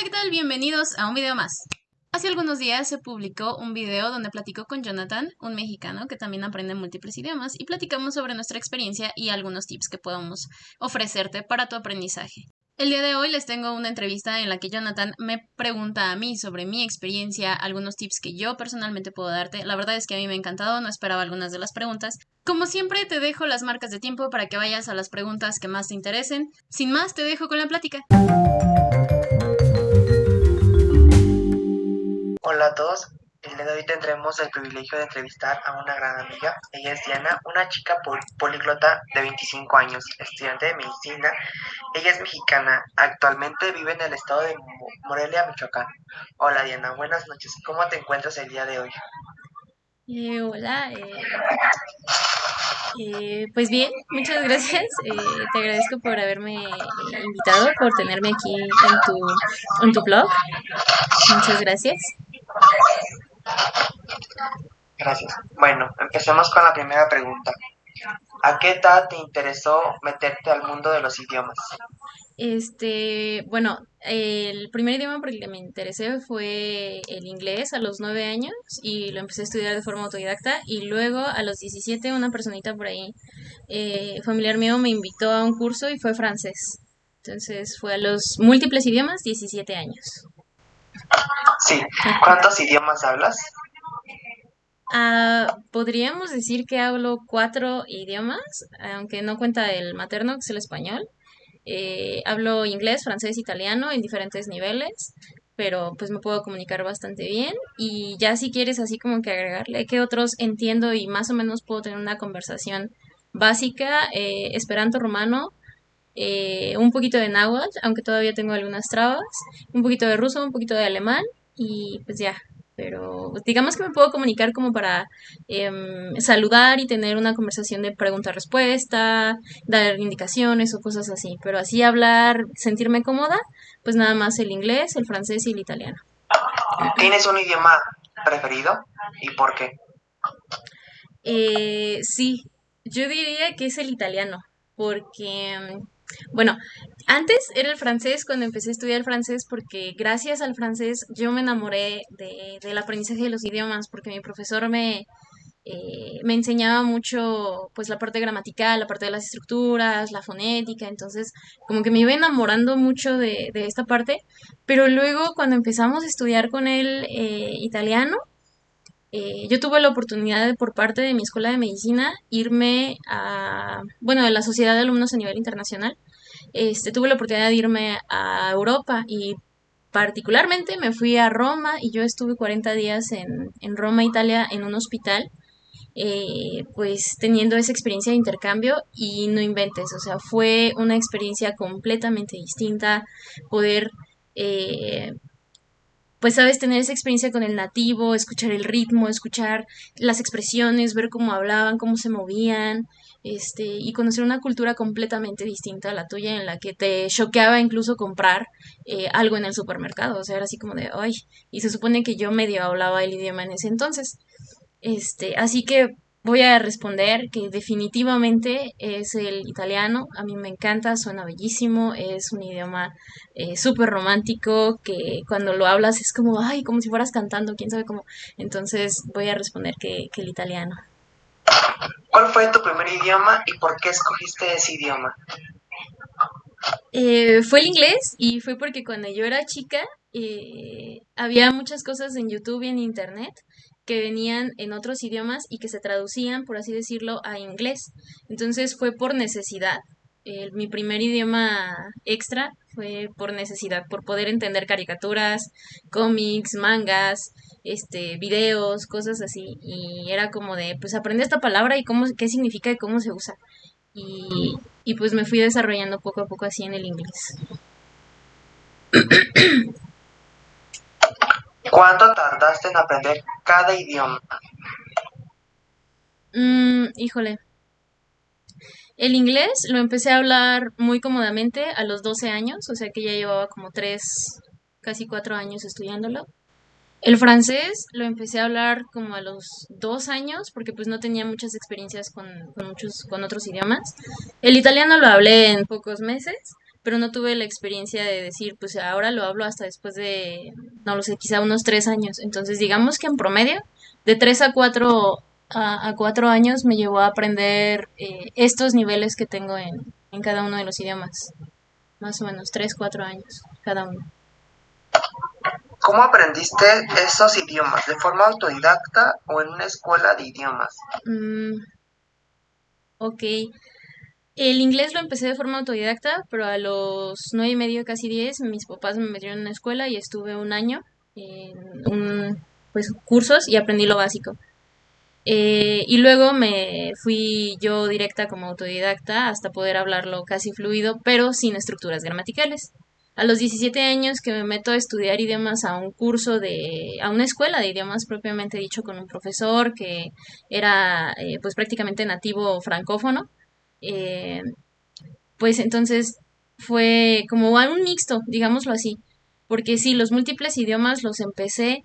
¿qué tal? Bienvenidos a un video más. Hace algunos días se publicó un video donde platico con Jonathan, un mexicano que también aprende múltiples idiomas, y platicamos sobre nuestra experiencia y algunos tips que podamos ofrecerte para tu aprendizaje. El día de hoy les tengo una entrevista en la que Jonathan me pregunta a mí sobre mi experiencia, algunos tips que yo personalmente puedo darte. La verdad es que a mí me ha encantado, no esperaba algunas de las preguntas. Como siempre, te dejo las marcas de tiempo para que vayas a las preguntas que más te interesen. Sin más, te dejo con la plática. Hola a todos, el día de hoy tendremos el privilegio de entrevistar a una gran amiga. Ella es Diana, una chica políglota de 25 años, estudiante de medicina. Ella es mexicana, actualmente vive en el estado de Morelia, Michoacán. Hola Diana, buenas noches, ¿cómo te encuentras el día de hoy? Hola, pues bien, muchas gracias. Te agradezco por haberme invitado, por tenerme aquí en tu blog. Muchas gracias. Gracias. Bueno, empecemos con la primera pregunta. ¿A qué edad te interesó meterte al mundo de los idiomas? Bueno, el primer idioma por el que me interesé fue el inglés a los 9 años y lo empecé a estudiar de forma autodidacta y luego a los 17 una personita por ahí, familiar mío, me invitó a un curso y fue francés. Entonces fue a los múltiples idiomas, 17 años. Sí, ¿cuántos idiomas hablas? Podríamos decir que hablo 4 idiomas, aunque no cuenta el materno, que es el español. Hablo inglés, francés, italiano en diferentes niveles, pero pues me puedo comunicar bastante bien. Y ya si quieres así como que agregarle que otros entiendo y más o menos puedo tener una conversación básica, esperanto rumano, un poquito de náhuatl, aunque todavía tengo algunas trabas, un poquito de ruso, un poquito de alemán y pues ya. Pero digamos que me puedo comunicar como para saludar y tener una conversación de pregunta-respuesta, dar indicaciones o cosas así. Pero así hablar, sentirme cómoda, pues nada más el inglés, el francés y el italiano. ¿Tienes un idioma preferido y por qué? Sí, yo diría que es el italiano, porque, bueno, antes era el francés cuando empecé a estudiar francés, porque gracias al francés yo me enamoré del aprendizaje de los idiomas, porque mi profesor me enseñaba mucho, pues, la parte gramatical, la parte de las estructuras, la fonética, entonces como que me iba enamorando mucho de esta parte, pero luego cuando empezamos a estudiar con él italiano, yo tuve la oportunidad de, por parte de mi escuela de medicina, irme bueno, de la Sociedad de Alumnos a nivel internacional. Tuve la oportunidad de irme a Europa y particularmente me fui a Roma y yo estuve 40 días en Roma, Italia, en un hospital, pues teniendo esa experiencia de intercambio y no inventes, o sea, fue una experiencia completamente distinta poder eh, pues sabes, tener esa experiencia con el nativo, escuchar el ritmo, escuchar las expresiones, ver cómo hablaban, cómo se movían, y conocer una cultura completamente distinta a la tuya en la que te choqueaba incluso comprar algo en el supermercado, o sea, era así como de, ay, y se supone que yo medio hablaba el idioma en ese entonces. Así que voy a responder que definitivamente es el italiano. A mí me encanta, suena bellísimo, es un idioma súper romántico que cuando lo hablas es como, ay, como si fueras cantando, quién sabe cómo. Entonces voy a responder que el italiano. ¿Cuál fue tu primer idioma y por qué escogiste ese idioma? Fue el inglés y fue porque cuando yo era chica había muchas cosas en YouTube y en Internet que venían en otros idiomas y que se traducían, por así decirlo, a inglés. Entonces fue por necesidad. Mi primer idioma extra fue por necesidad, por poder entender caricaturas, cómics, mangas, videos, cosas así. Y era como de, pues aprende esta palabra y cómo, qué significa y cómo se usa. Y, y pues me fui desarrollando poco a poco así en el inglés. ¿Cuánto tardaste en aprender cada idioma? Híjole, el inglés lo empecé a hablar muy cómodamente a los 12 años, o sea que ya llevaba como 3, casi 4 años estudiándolo. El francés lo empecé a hablar como a los 2 años, porque pues no tenía muchas experiencias con otros idiomas. El italiano lo hablé en pocos meses, pero no tuve la experiencia de decir, pues ahora lo hablo hasta después de, no lo sé, quizá unos 3 años. Entonces, digamos que en promedio, de 3 a 4 años me llevó a aprender estos niveles que tengo en cada uno de los idiomas. Más o menos, 3, 4 años cada uno. ¿Cómo aprendiste esos idiomas? ¿De forma autodidacta o en una escuela de idiomas? Mm, ok. El inglés lo empecé de forma autodidacta, pero a los 9 y medio, casi 10, mis papás me metieron en una escuela y estuve un año en pues, cursos y aprendí lo básico. Y luego me fui yo directa como autodidacta hasta poder hablarlo casi fluido, pero sin estructuras gramaticales. A los 17 años que me meto a estudiar idiomas a un curso a una escuela de idiomas propiamente dicho con un profesor que era pues prácticamente nativo francófono, eh, pues entonces fue como un mixto, digámoslo así, porque sí, los múltiples idiomas los empecé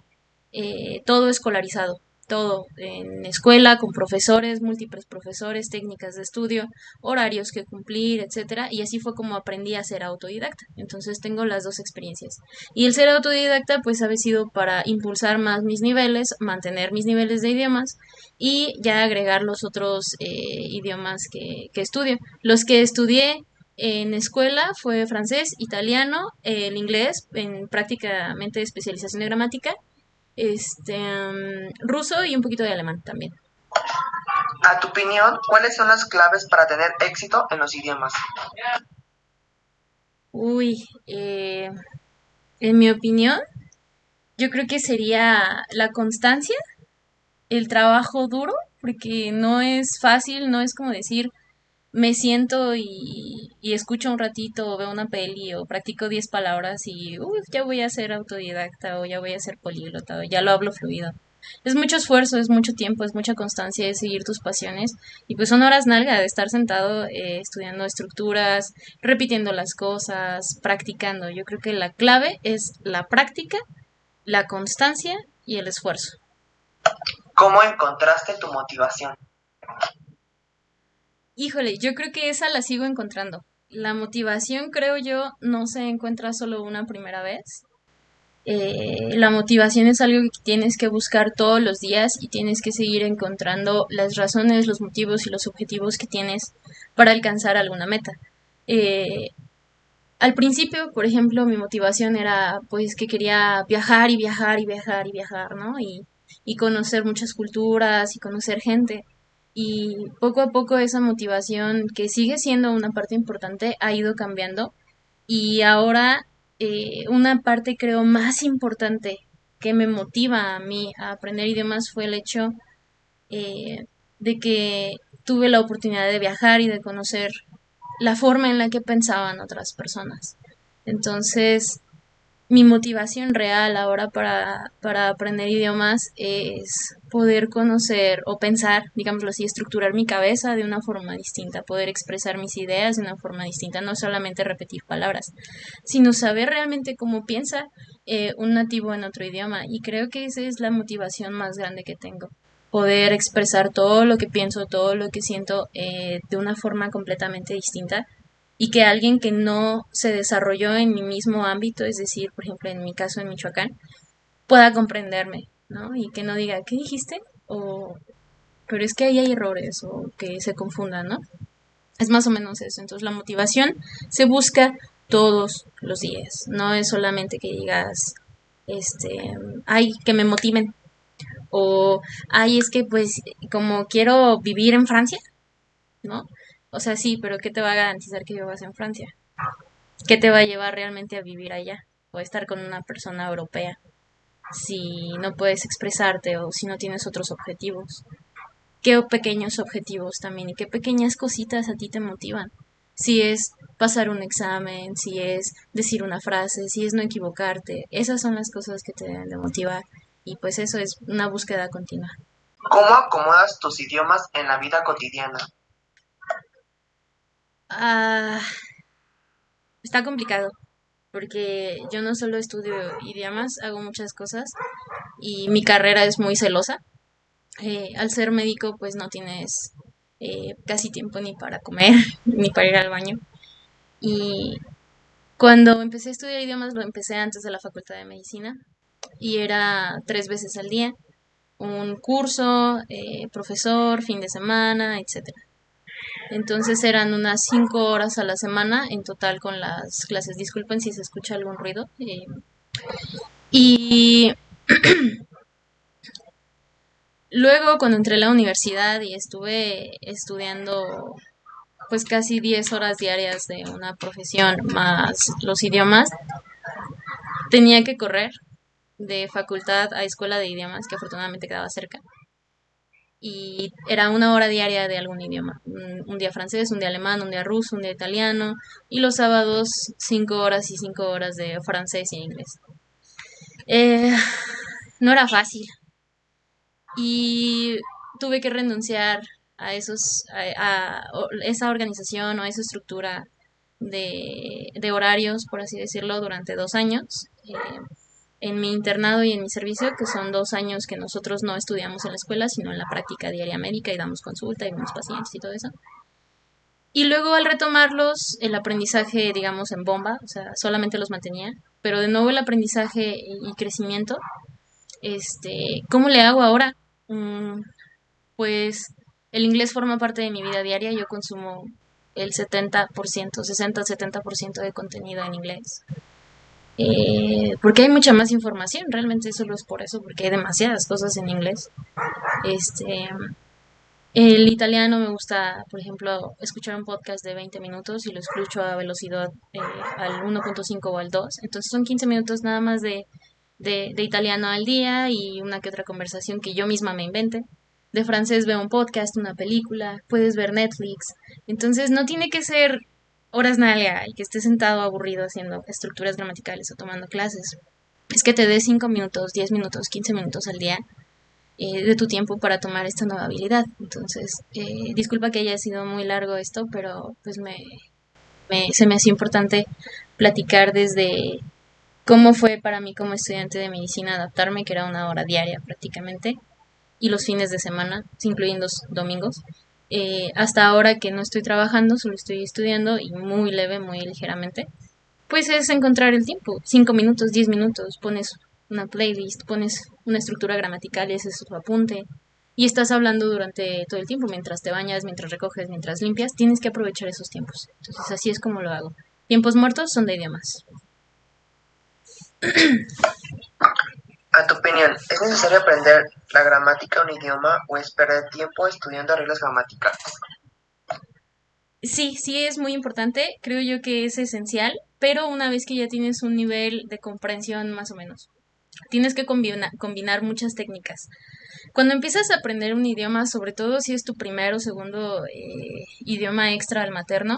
todo escolarizado, todo en escuela, con profesores, múltiples profesores, técnicas de estudio, horarios que cumplir, etcétera, y así fue como aprendí a ser autodidacta. Entonces tengo las dos experiencias. Y el ser autodidacta pues ha sido para impulsar más mis niveles, mantener mis niveles de idiomas y ya agregar los otros idiomas que estudio. Los que estudié en escuela fue francés, italiano, el inglés en prácticamente especialización de gramática, ruso y un poquito de alemán también. A tu opinión, ¿cuáles son las claves para tener éxito en los idiomas? Uy, en mi opinión, yo creo que sería la constancia, el trabajo duro, porque no es fácil, no es como decir, me siento y escucho un ratito o veo una peli o practico 10 palabras y ya voy a ser autodidacta o ya voy a ser políglota o ya lo hablo fluido. Es mucho esfuerzo, es mucho tiempo, es mucha constancia de seguir tus pasiones y pues son horas nalga de estar sentado estudiando estructuras, repitiendo las cosas, practicando. Yo creo que la clave es la práctica, la constancia y el esfuerzo. ¿Cómo encontraste tu motivación? Híjole, yo creo que esa la sigo encontrando. La motivación, creo yo, no se encuentra solo una primera vez. La motivación es algo que tienes que buscar todos los días y tienes que seguir encontrando las razones, los motivos y los objetivos que tienes para alcanzar alguna meta. Eh, Al principio, por ejemplo, mi motivación era pues que quería viajar y viajar y viajar y viajar, ¿no? Y conocer muchas culturas y conocer gente. Y poco a poco esa motivación, que sigue siendo una parte importante, ha ido cambiando. Y ahora una parte creo más importante que me motiva a mí a aprender idiomas fue el hecho eh, de que tuve la oportunidad de viajar y de conocer la forma en la que pensaban otras personas. Entonces, mi motivación real ahora para aprender idiomas es poder conocer o pensar, digámoslo así, estructurar mi cabeza de una forma distinta, poder expresar mis ideas de una forma distinta, no solamente repetir palabras, sino saber realmente cómo piensa un nativo en otro idioma. Y creo que esa es la motivación más grande que tengo. Poder expresar todo lo que pienso, todo lo que siento de una forma completamente distinta y que alguien que no se desarrolló en mi mismo ámbito, es decir, por ejemplo, en mi caso en Michoacán, pueda comprenderme, ¿no? Y que no diga, ¿qué dijiste? O, pero es que ahí hay errores o que se confundan, ¿no? Es más o menos eso. Entonces la motivación se busca todos los días. No es solamente que digas, ay, que me motiven. O, ay, es que pues como quiero vivir en Francia, ¿no? O sea, sí, pero ¿qué te va a garantizar que vivas en Francia? ¿Qué te va a llevar realmente a vivir allá? O a estar con una persona europea si no puedes expresarte o si no tienes otros objetivos. ¿Qué pequeños objetivos también y qué pequeñas cositas a ti te motivan? Si es pasar un examen, si es decir una frase, si es no equivocarte, esas son las cosas que te deben de motivar y pues eso es una búsqueda continua. ¿Cómo acomodas tus idiomas en la vida cotidiana? Ah, está complicado porque yo no solo estudio idiomas, hago muchas cosas y mi carrera es muy celosa. Al ser médico, pues no tienes casi tiempo ni para comer, ni para ir al baño. Y Cuando empecé a estudiar idiomas, lo empecé antes de la Facultad de Medicina y era 3 veces al día, un curso, profesor, fin de semana, etcétera. Entonces eran unas 5 horas a la semana en total con las clases. Disculpen si se escucha algún ruido. Y luego cuando entré a la universidad y estuve estudiando pues casi 10 horas diarias de una profesión más los idiomas, tenía que correr de facultad a escuela de idiomas, que afortunadamente quedaba cerca. Y era 1 hora diaria de algún idioma. Un día francés, un día alemán, un día ruso, un día italiano. Y los sábados 5 horas y 5 horas de francés y inglés. Eh, no era fácil. Y tuve que renunciar a esa organización o a esa estructura de horarios, por así decirlo, durante 2 años. En mi internado y en mi servicio, que son 2 años que nosotros no estudiamos en la escuela, sino en la práctica diaria médica y damos consulta y vemos pacientes y todo eso. Y luego al retomarlos, el aprendizaje, digamos, en bomba, o sea, solamente los mantenía, pero de nuevo el aprendizaje y crecimiento, ¿cómo le hago ahora? Pues el inglés forma parte de mi vida diaria, yo consumo el 70%, 60-70% de contenido en inglés. Porque hay mucha más información, realmente solo es por eso, porque hay demasiadas cosas en inglés. Este, el italiano me gusta, por ejemplo, escuchar un podcast de 20 minutos y lo escucho a velocidad al 1.5 o al 2. Entonces son 15 minutos nada más de italiano al día y una que otra conversación que yo misma me invente. De francés veo un podcast, una película, puedes ver Netflix. Entonces no tiene que ser horas nalga y que estés sentado aburrido haciendo estructuras gramaticales o tomando clases. Es que te des 5 minutos, 10 minutos, 15 minutos al día de tu tiempo para tomar esta nueva habilidad. Entonces, disculpa que haya sido muy largo esto, pero pues se me hacía importante platicar desde cómo fue para mí como estudiante de medicina adaptarme, que era 1 hora diaria prácticamente, y los fines de semana, incluyendo los domingos. Hasta ahora que no estoy trabajando, solo estoy estudiando y muy leve, muy ligeramente, pues es encontrar el tiempo, 5 minutos, 10 minutos, pones una playlist, pones una estructura gramatical y ese es tu apunte. Y estás hablando durante todo el tiempo, mientras te bañas, mientras recoges, mientras limpias, tienes que aprovechar esos tiempos. Entonces así es como lo hago. Tiempos muertos son de idiomas. A tu opinión, ¿es necesario aprender la gramática de un idioma o es perder tiempo estudiando reglas gramaticales? Sí, sí es muy importante, creo yo que es esencial, pero una vez que ya tienes un nivel de comprensión más o menos, tienes que combinar muchas técnicas. Cuando empiezas a aprender un idioma, sobre todo si es tu primer o segundo idioma extra al materno,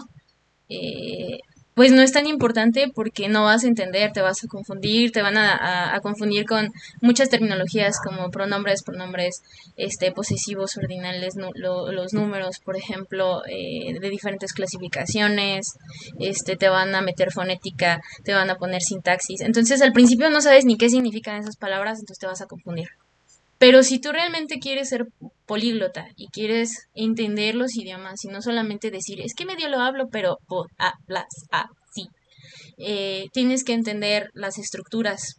eh, pues no es tan importante porque no vas a entender, te vas a confundir, te van a confundir con muchas terminologías como pronombres, posesivos, ordinales, los números, por ejemplo, de diferentes clasificaciones, te van a meter fonética, te van a poner sintaxis. Entonces al principio no sabes ni qué significan esas palabras, entonces te vas a confundir. Pero si tú realmente quieres ser políglota y quieres entender los idiomas y no solamente decir, es que medio lo hablo, pero hablas así, tienes que entender las estructuras.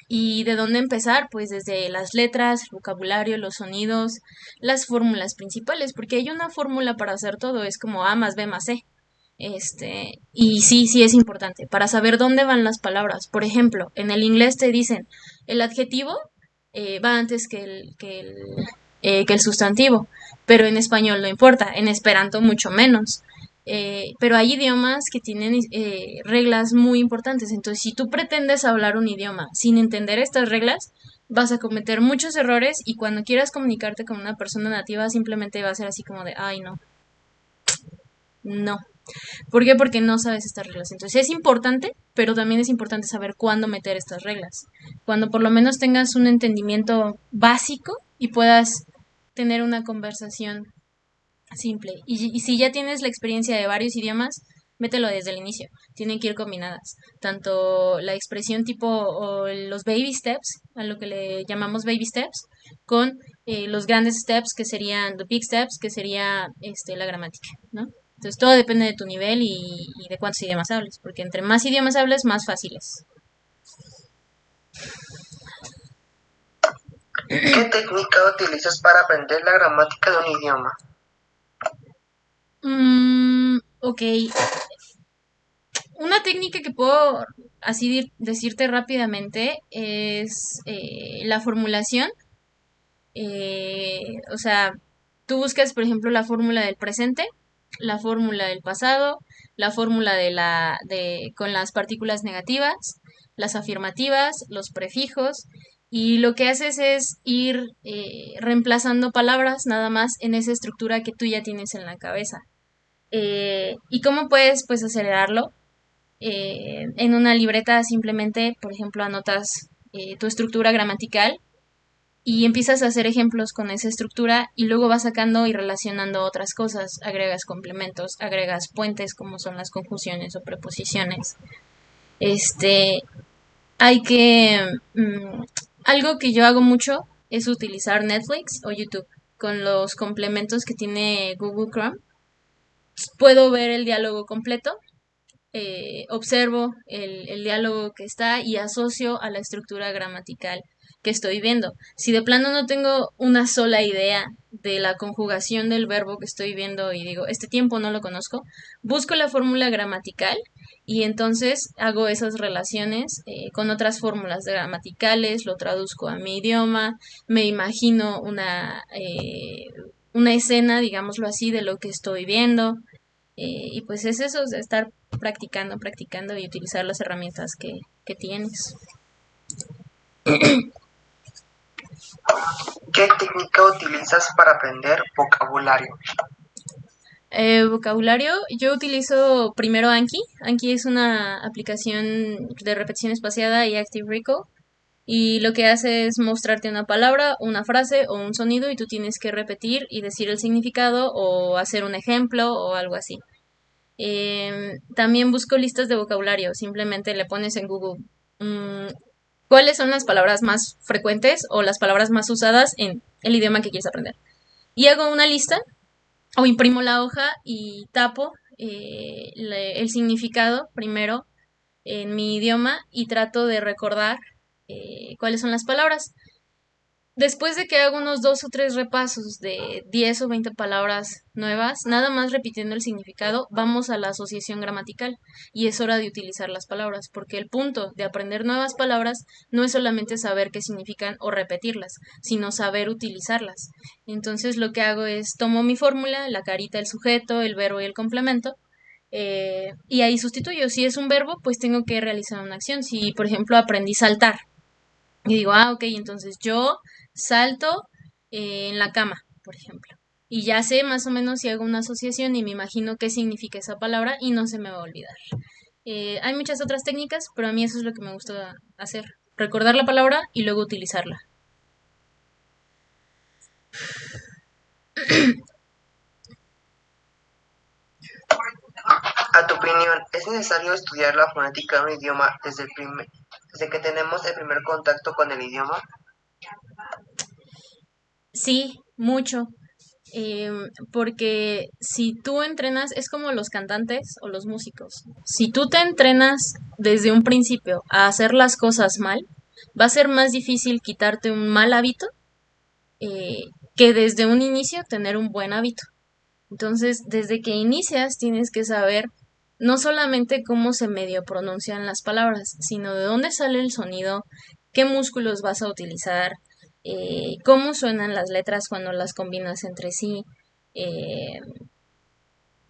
¿Y de dónde empezar? Pues desde las letras, el vocabulario, los sonidos, las fórmulas principales, porque hay una fórmula para hacer todo, es como A más B más C. Y sí, sí es importante para saber dónde van las palabras. Por ejemplo, en el inglés te dicen el adjetivo va antes que el sustantivo, pero en español no importa, en esperanto mucho menos. Pero hay idiomas que tienen reglas muy importantes, entonces si tú pretendes hablar un idioma sin entender estas reglas, vas a cometer muchos errores y cuando quieras comunicarte con una persona nativa simplemente va a ser así como de, ay no, no. ¿Por qué? Porque no sabes estas reglas. Entonces es importante, pero también es importante saber cuándo meter estas reglas. Cuando por lo menos tengas un entendimiento básico y puedas tener una conversación simple. Y si ya tienes la experiencia de varios idiomas, mételo desde el inicio. Tienen que ir combinadas. Tanto la expresión tipo o los baby steps, a lo que le llamamos baby steps, con los grandes steps, que serían the big steps, que sería la gramática, ¿no? Entonces todo depende de tu nivel y de cuántos idiomas hables, porque entre más idiomas hables, más fácil es. ¿Qué técnica utilizas para aprender la gramática de un idioma? Ok, una técnica que puedo así decirte rápidamente es la formulación. O sea, tú buscas, por ejemplo, la fórmula del presente, la fórmula del pasado, la fórmula con las partículas negativas, las afirmativas, los prefijos, y lo que haces es ir reemplazando palabras nada más en esa estructura que tú ya tienes en la cabeza. ¿Y cómo puedes, pues, acelerarlo? En una libreta simplemente, por ejemplo, anotas tu estructura gramatical y empiezas a hacer ejemplos con esa estructura y luego vas sacando y relacionando otras cosas, agregas complementos, agregas puentes como son las conjunciones o preposiciones. Este, hay que algo que yo hago mucho es utilizar Netflix o YouTube con los complementos que tiene Google Chrome. Puedo ver el diálogo completo, observo el diálogo que está y asocio a la estructura gramatical que estoy viendo. Si de plano no tengo una sola idea de la conjugación del verbo que estoy viendo y digo, este tiempo no lo conozco, busco la fórmula gramatical y entonces hago esas relaciones con otras fórmulas gramaticales, lo traduzco a mi idioma, me imagino una escena, digámoslo así, de lo que estoy viendo. Y pues es eso, es estar practicando, practicando y utilizar las herramientas que tienes. ¿Qué técnica utilizas para aprender vocabulario? Vocabulario, yo utilizo primero Anki. Anki es una aplicación de repetición espaciada y Active Recall. Y lo que hace es mostrarte una palabra, una frase o un sonido y tú tienes que repetir y decir el significado o hacer un ejemplo o algo así. También busco listas de vocabulario. Simplemente le pones en Google cuáles son las palabras más frecuentes o las palabras más usadas en el idioma que quieres aprender. Y hago una lista o imprimo la hoja y tapo el significado primero en mi idioma y trato de recordar cuáles son las palabras. Después de que hago unos 2 o 3 repasos de 10 o 20 palabras nuevas, nada más repitiendo el significado, vamos a la asociación gramatical y es hora de utilizar las palabras, porque el punto de aprender nuevas palabras no es solamente saber qué significan o repetirlas, sino saber utilizarlas. Entonces lo que hago es tomo mi fórmula, la carita, el sujeto, el verbo y el complemento, y ahí sustituyo. Si es un verbo, pues tengo que realizar una acción. Si, por ejemplo, aprendí saltar, y digo, ok, entonces yo salto en la cama, por ejemplo. Y ya sé más o menos si hago una asociación y me imagino qué significa esa palabra y no se me va a olvidar. Hay muchas otras técnicas, pero a mí eso es lo que me gusta hacer. Recordar la palabra y luego utilizarla. A tu opinión, ¿es necesario estudiar la fonética de un idioma desde que tenemos el primer contacto con el idioma? Sí, mucho. Porque si tú entrenas, es como los cantantes o los músicos. Si tú te entrenas desde un principio a hacer las cosas mal, va a ser más difícil quitarte un mal hábito eh, que desde un inicio tener un buen hábito. Entonces, desde que inicias tienes que saber no solamente cómo se medio pronuncian las palabras, sino de dónde sale el sonido, qué músculos vas a utilizar, cómo suenan las letras cuando las combinas entre sí. Eh,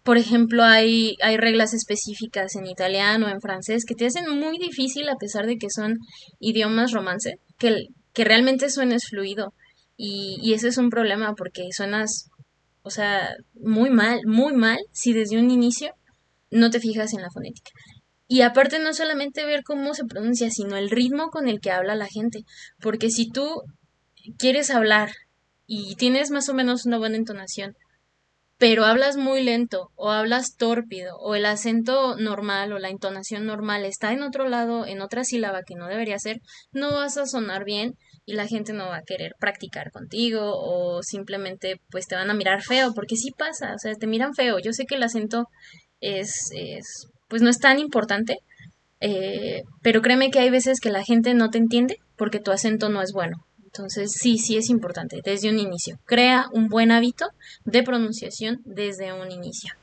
por ejemplo, hay reglas específicas en italiano, en francés, que te hacen muy difícil a pesar de que son idiomas romance, que realmente suenes fluido. Y ese es un problema porque suenas, o sea, muy mal, si desde un inicio no te fijas en la fonética. Y aparte no solamente ver cómo se pronuncia, sino el ritmo con el que habla la gente. Porque si tú quieres hablar y tienes más o menos una buena entonación, pero hablas muy lento o hablas tórpido o el acento normal o la entonación normal está en otro lado, en otra sílaba que no debería ser, no vas a sonar bien y la gente no va a querer practicar contigo o simplemente pues te van a mirar feo, porque sí pasa, o sea, te miran feo. Yo sé que el acento pues no es tan importante, pero créeme que hay veces que la gente no te entiende porque tu acento no es bueno. Entonces, sí, sí es importante desde un inicio. Crea un buen hábito de pronunciación desde un inicio.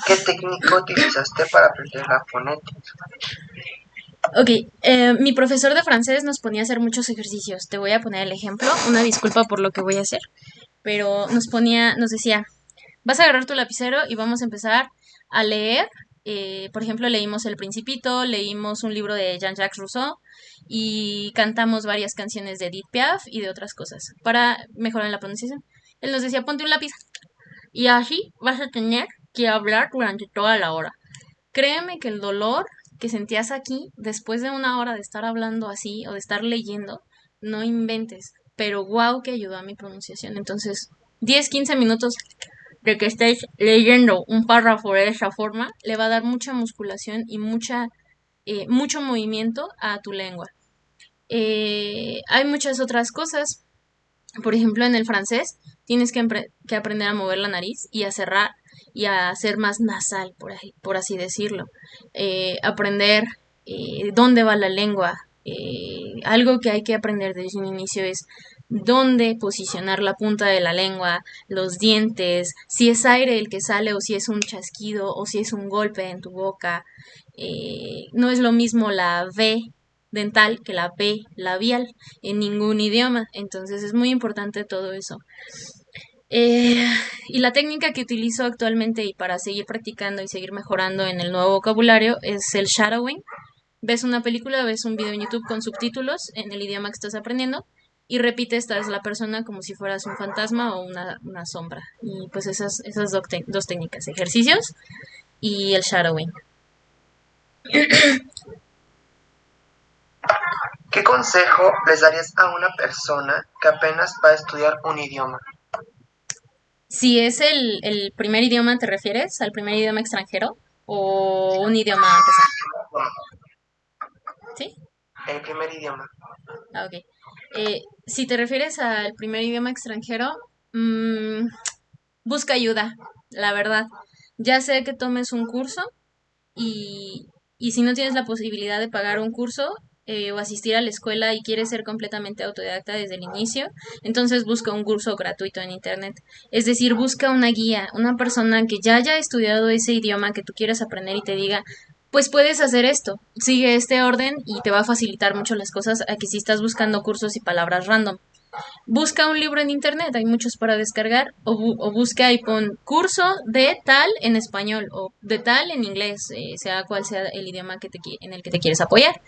¿Qué técnica utilizaste para aprender la fonética? Ok, mi profesor de francés nos ponía a hacer muchos ejercicios. Te voy a poner el ejemplo. Una disculpa por lo que voy a hacer, pero nos decía, vas a agarrar tu lapicero y vamos a empezar a leer. Por ejemplo, leímos El Principito, leímos un libro de Jean-Jacques Rousseau y cantamos varias canciones de Edith Piaf y de otras cosas para mejorar la pronunciación. Él nos decía, ponte un lápiz y así vas a tener que hablar durante toda la hora. Créeme que el dolor que sentías aquí después de una hora de estar hablando así o de estar leyendo, no inventes, pero wow que ayudó a mi pronunciación. Entonces, 10, 15 minutos de que estés leyendo un párrafo de esa forma, le va a dar mucha musculación y mucho movimiento a tu lengua. Hay muchas otras cosas. Por ejemplo, en el francés tienes que aprender a mover la nariz y a cerrar y a ser más nasal, por así decirlo. Aprender dónde va la lengua. Algo que hay que aprender desde un inicio es dónde posicionar la punta de la lengua, los dientes, si es aire el que sale o si es un chasquido o si es un golpe en tu boca. No es lo mismo la V dental que la B labial en ningún idioma, entonces es muy importante todo eso. Eh, y la técnica que utilizo actualmente y para seguir practicando y seguir mejorando en el nuevo vocabulario es el shadowing. Ves una película, ves un video en YouTube con subtítulos en el idioma que estás aprendiendo y repites esta vez la persona como si fueras un fantasma o una sombra. Y pues esas dos técnicas, ejercicios y el shadowing. ¿Qué consejo les darías a una persona que apenas va a estudiar un idioma? Si es el primer idioma, ¿te refieres al primer idioma extranjero o un idioma a empezar? ¿Sí? El primer idioma. Ah, ok. Si te refieres al primer idioma extranjero, mm, busca ayuda, la verdad. Ya sea que tomes un curso y, y si no tienes la posibilidad de pagar un curso o asistir a la escuela y quieres ser completamente autodidacta desde el inicio, entonces busca un curso gratuito en internet. Es decir, busca una guía, una persona que ya haya estudiado ese idioma que tú quieres aprender y te diga, pues puedes hacer esto, sigue este orden y te va a facilitar mucho las cosas a que si estás buscando cursos y palabras random. Busca un libro en internet, hay muchos para descargar, o busca y pon curso de tal en español o de tal en inglés, sea cual sea el idioma en el que te quieres apoyar.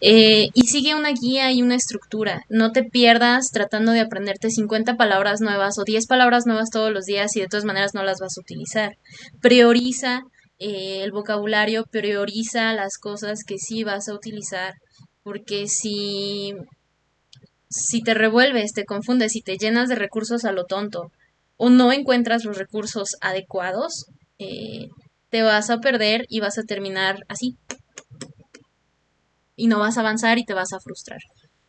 Y sigue una guía y una estructura. No te pierdas tratando de aprenderte 50 palabras nuevas o 10 palabras nuevas todos los días y de todas maneras no las vas a utilizar. Prioriza el vocabulario, prioriza las cosas que sí vas a utilizar, porque si te revuelves, te confundes, si te llenas de recursos a lo tonto o no encuentras los recursos adecuados, te vas a perder y vas a terminar así y no vas a avanzar y te vas a frustrar.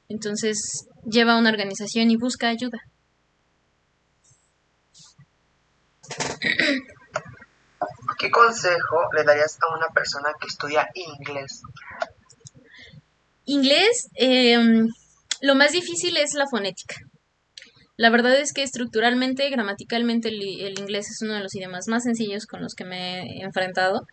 Entonces, lleva una organización y busca ayuda. ¿Qué consejo le darías a una persona que estudia inglés? Inglés, lo más difícil es la fonética. La verdad es que estructuralmente, gramaticalmente, el inglés es uno de los idiomas más sencillos con los que me he enfrentado.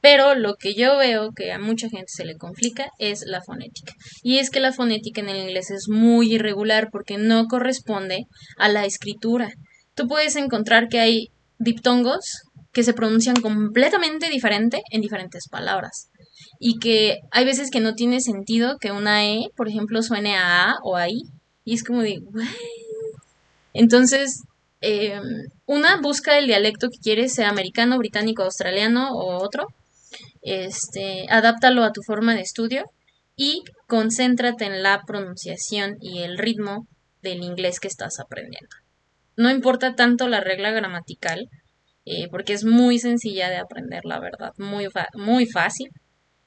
Pero lo que yo veo que a mucha gente se le complica es la fonética. Y es que la fonética en el inglés es muy irregular porque no corresponde a la escritura. Tú puedes encontrar que hay diptongos que se pronuncian completamente diferente en diferentes palabras. Y que hay veces que no tiene sentido que una E, por ejemplo, suene a o a I. Y es como de, ¿what? Entonces, eh, busca el dialecto que quieres, sea americano, británico, australiano o otro, adáptalo a tu forma de estudio y concéntrate en la pronunciación y el ritmo del inglés que estás aprendiendo. no importa tanto la regla gramatical, porque es muy sencilla de aprender, la verdad, muy fácil.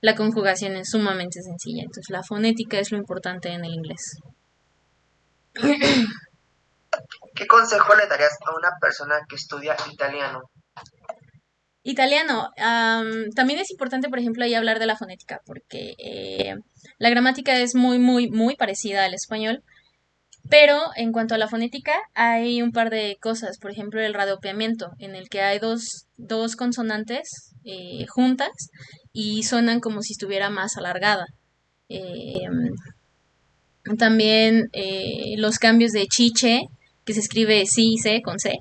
La conjugación es sumamente sencilla, entonces la fonética es lo importante en el inglés. ¿Qué consejo le darías a una persona que estudia italiano? Italiano, también es importante, por ejemplo, ahí hablar de la fonética, porque la gramática es muy parecida al español, pero en cuanto a la fonética, hay un par de cosas. Por ejemplo, el radopiamiento, en el que hay dos consonantes juntas y suenan como si estuviera más alargada. Eh, También los cambios de chiche, que se escribe sí, C con C.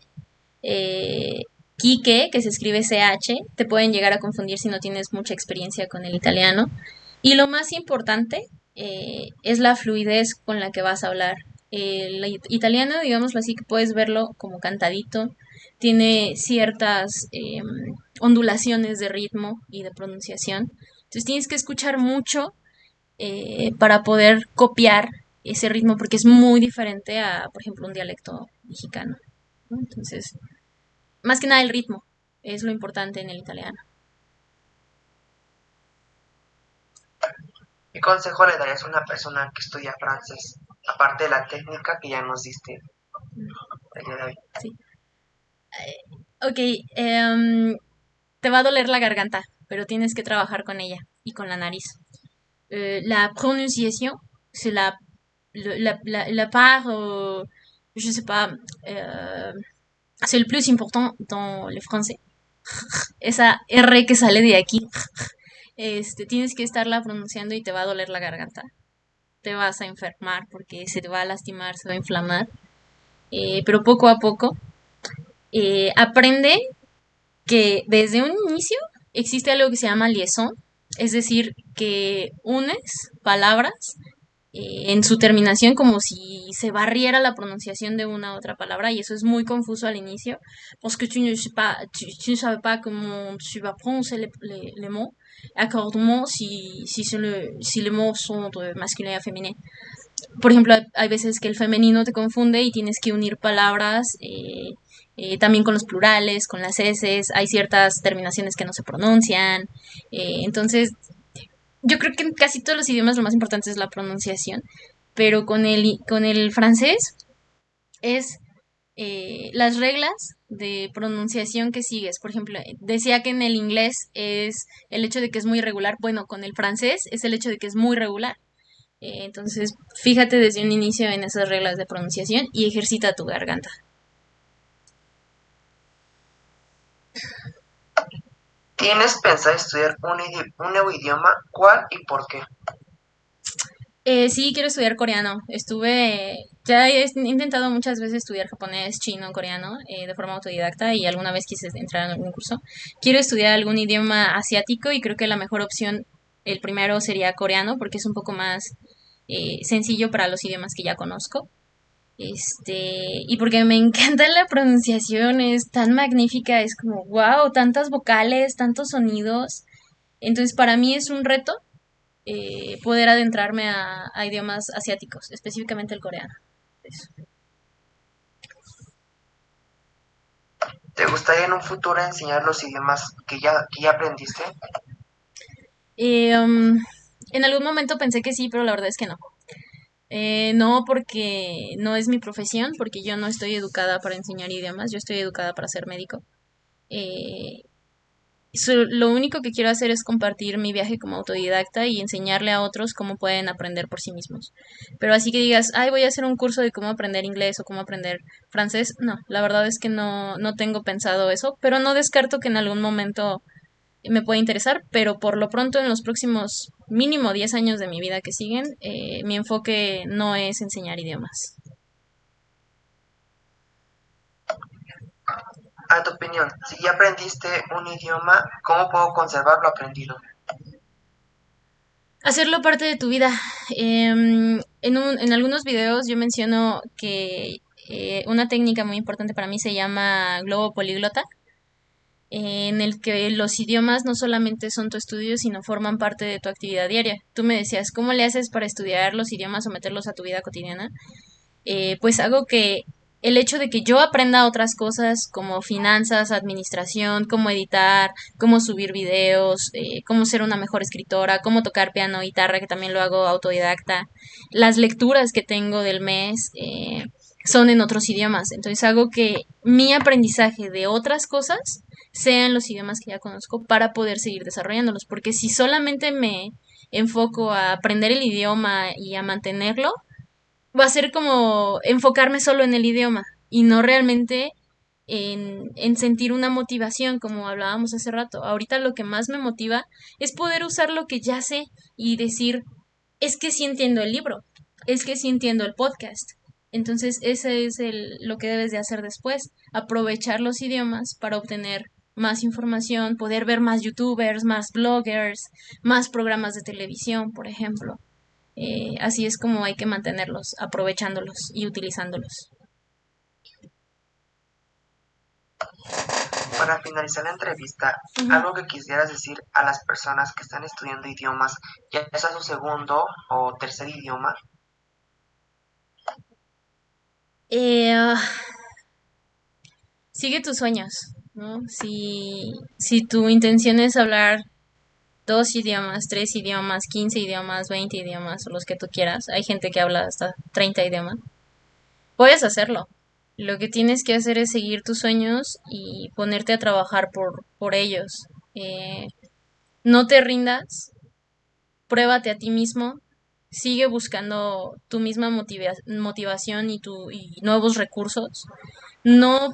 Eh, Quique, que se escribe CH, te pueden llegar a confundir si no tienes mucha experiencia con el italiano. Y lo más importante es la fluidez con la que vas a hablar. El italiano, digámoslo así, que puedes verlo como cantadito, tiene ciertas ondulaciones de ritmo y de pronunciación. Entonces tienes que escuchar mucho para poder copiar ese ritmo porque es muy diferente a, por ejemplo, un dialecto mexicano, ¿no? Entonces, más que nada el ritmo es lo importante en el italiano. ¿Qué consejo le darías a una persona que estudia francés? Aparte de la técnica que ya nos diste el día de hoy. Sí. Ok, te va a doler la garganta, pero tienes que trabajar con ella y con la nariz. La pronunciation, c'est la part, je sais pas, c'est le plus important dans le français. Esa R que sale de aquí, tienes que estarla pronunciando y te va a doler la garganta. Te vas a enfermar porque se te va a lastimar, se va a inflamar. Pero poco a poco aprende que desde un inicio existe algo que se llama liaison, es decir, que unes palabras en su terminación como si se barriera la pronunciación de una otra palabra y eso es muy confuso al inicio porque tu ne sabes pas comment tu vas prononcer les mots accordément si les mots sont de masculin à féminin. Por ejemplo, hay veces que el femenino te confunde y tienes que unir palabras también con los plurales, con las S, hay ciertas terminaciones que no se pronuncian. Entonces, yo creo que en casi todos los idiomas lo más importante es la pronunciación, pero con el francés es las reglas de pronunciación que sigues. Por ejemplo, decía que en el inglés es el hecho de que es muy irregular. Bueno, con el francés es el hecho de que es muy regular. Entonces, fíjate desde un inicio en esas reglas de pronunciación y ejercita tu garganta. ¿Tienes pensado estudiar un nuevo idioma? ¿Cuál y por qué? Sí, quiero estudiar coreano. Ya he intentado muchas veces estudiar japonés, chino, coreano, de forma autodidacta y alguna vez quise entrar en algún curso. Quiero estudiar algún idioma asiático y creo que la mejor opción, el primero sería coreano porque es un poco más sencillo para los idiomas que ya conozco. Y porque me encanta la pronunciación, es tan magnífica, es como, wow, tantas vocales, tantos sonidos. Entonces, para mí es un reto poder adentrarme a idiomas asiáticos, específicamente el coreano. Eso. ¿Te gustaría en un futuro enseñar los idiomas que ya aprendiste? En algún momento pensé que sí, pero la verdad es que no. No porque no es mi profesión, porque yo no estoy educada para enseñar idiomas, yo estoy educada para ser médico. Eh, lo único que quiero hacer es compartir mi viaje como autodidacta y enseñarle a otros cómo pueden aprender por sí mismos. Pero así que digas, ay, voy a hacer un curso de cómo aprender inglés o cómo aprender francés, no, la verdad es que no tengo pensado eso, pero no descarto que en algún momento me puede interesar, pero por lo pronto en los próximos mínimo 10 años de mi vida que siguen, mi enfoque no es enseñar idiomas. A tu opinión, si ya aprendiste un idioma, ¿cómo puedo conservar lo aprendido? Hacerlo parte de tu vida. En algunos videos yo menciono que una técnica muy importante para mí se llama globo políglota, en el que los idiomas no solamente son tu estudio, sino forman parte de tu actividad diaria. Tú me decías, ¿cómo le haces para estudiar los idiomas o meterlos a tu vida cotidiana? Pues hago que el hecho de que yo aprenda otras cosas como finanzas, administración, cómo editar, cómo subir videos, cómo ser una mejor escritora, cómo tocar piano, guitarra, que también lo hago autodidacta, las lecturas que tengo del mes son en otros idiomas. Entonces hago que mi aprendizaje de otras cosas sea en los idiomas que ya conozco para poder seguir desarrollándolos. Porque si solamente me enfoco a aprender el idioma y a mantenerlo, va a ser como enfocarme solo en el idioma y no realmente en sentir una motivación, como hablábamos hace rato. Ahorita lo que más me motiva es poder usar lo que ya sé y decir, es que sí entiendo el libro, es que sí entiendo el podcast. Entonces, ese es lo que debes de hacer después, aprovechar los idiomas para obtener más información, poder ver más youtubers, más bloggers, más programas de televisión, por ejemplo. Así es como hay que mantenerlos, aprovechándolos y utilizándolos. Para finalizar la entrevista, Ujú. algo que quisieras decir a las personas que están estudiando idiomas, ya sea su segundo o tercer idioma. Eh, Sigue tus sueños, ¿no? Si tu intención es hablar 2 idiomas, 3 idiomas, 15 idiomas, 20 idiomas, o los que tú quieras, hay gente que habla hasta 30 idiomas, puedes hacerlo. Lo que tienes que hacer es seguir tus sueños y ponerte a trabajar por ellos. Eh, no te rindas, pruébate a ti mismo, sigue buscando tu misma motivación y nuevos recursos. No,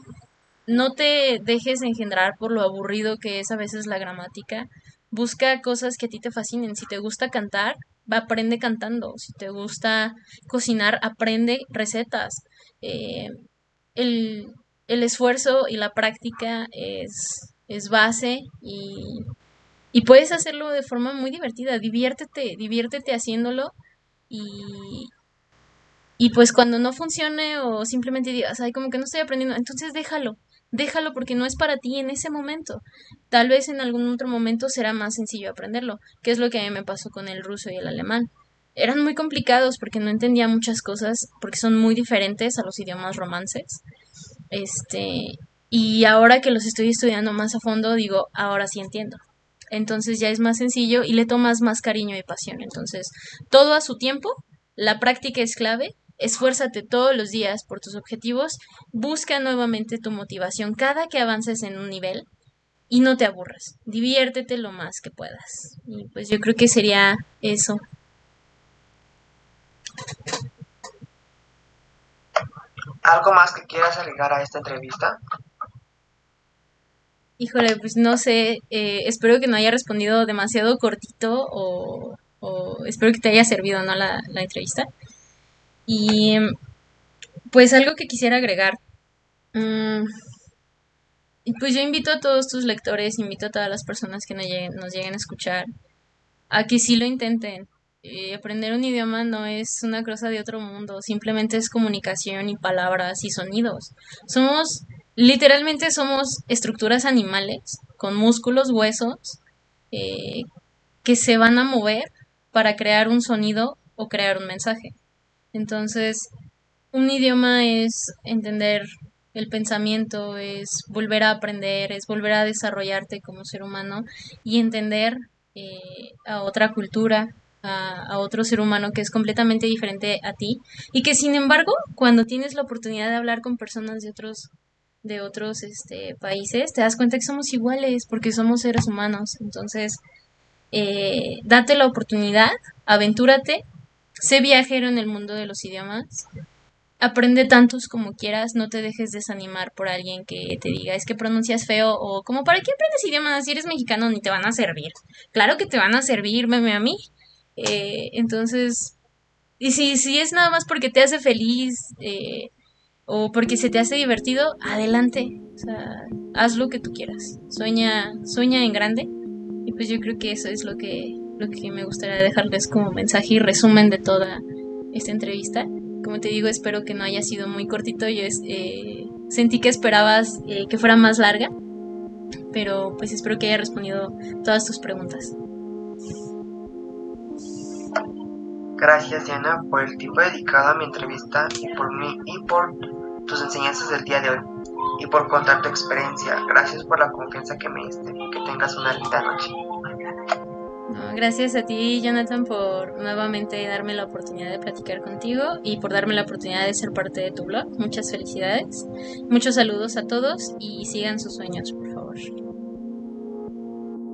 no te dejes engendrar por lo aburrido que es a veces la gramática. Busca cosas que a ti te fascinen. Si te gusta cantar, aprende cantando. Si te gusta cocinar, aprende recetas. Eh, el, el esfuerzo y la práctica es base y puedes hacerlo de forma muy divertida. Diviértete haciéndolo y, y pues cuando no funcione o simplemente digas, ay, como que no estoy aprendiendo, entonces déjalo porque no es para ti en ese momento. Tal vez en algún otro momento será más sencillo aprenderlo, que es lo que a mí me pasó con el ruso y el alemán. Eran muy complicados porque no entendía muchas cosas, porque son muy diferentes a los idiomas romances. Este, y ahora que los estoy estudiando más a fondo, digo, ahora sí entiendo. Entonces ya es más sencillo y le tomas más cariño y pasión. Entonces, todo a su tiempo, la práctica es clave. Esfuérzate todos los días por tus objetivos, busca nuevamente tu motivación cada que avances en un nivel y no te aburras. Diviértete lo más que puedas. Y pues yo creo que sería eso. ¿Algo más que quieras agregar a esta entrevista? Híjole, pues no sé, espero que no haya respondido demasiado cortito o espero que te haya servido, ¿no? La entrevista. Y pues algo que quisiera agregar. mm, y pues yo invito a todos tus lectores, invito a todas las personas que nos lleguen a escuchar a que sí lo intenten. Aprender un idioma no es una cosa de otro mundo, simplemente es comunicación y palabras y sonidos. Somos, literalmente somos estructuras animales con músculos, huesos, eh, que se van a mover para crear un sonido o crear un mensaje. Entonces, un idioma es entender el pensamiento, es volver a aprender, es volver a desarrollarte como ser humano y entender a otra cultura, a otro ser humano que es completamente diferente a ti y que sin embargo cuando tienes la oportunidad de hablar con personas de otros países te das cuenta que somos iguales porque somos seres humanos. Entonces date la oportunidad, aventúrate, sé viajero en el mundo de los idiomas. Aprende tantos como quieras, no te dejes desanimar por alguien que te diga es que pronuncias feo o como para qué aprendes idiomas si eres mexicano ni te van a servir. Claro que te van a servir, meme a mí. Entonces, y si es nada más porque te hace feliz o porque se te hace divertido, adelante. O sea, haz lo que tú quieras. Sueña en grande. Y pues yo creo que eso es lo que me gustaría dejarles como mensaje y resumen de toda esta entrevista. Como te digo, espero que no haya sido muy cortito. Yo sentí que esperabas que fuera más larga, pero pues espero que haya respondido todas tus preguntas. Gracias, Diana, por el tiempo dedicado a mi entrevista y por tus enseñanzas del día de hoy y por contar tu experiencia. Gracias por la confianza que me diste. Que tengas una linda noche. No, gracias a ti, Jonathan, por nuevamente darme la oportunidad de platicar contigo y por darme la oportunidad de ser parte de tu blog. Muchas felicidades, muchos saludos a todos y sigan sus sueños, por favor.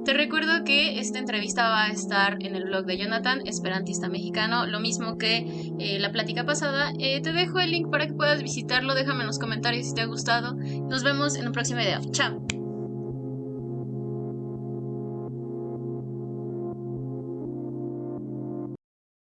Te recuerdo que esta entrevista va a estar en el blog de Jonathan, esperantista mexicano, lo mismo que la plática pasada. Te dejo el link para que puedas visitarlo, déjame en los comentarios si te ha gustado. Nos vemos en un próximo video. Chao.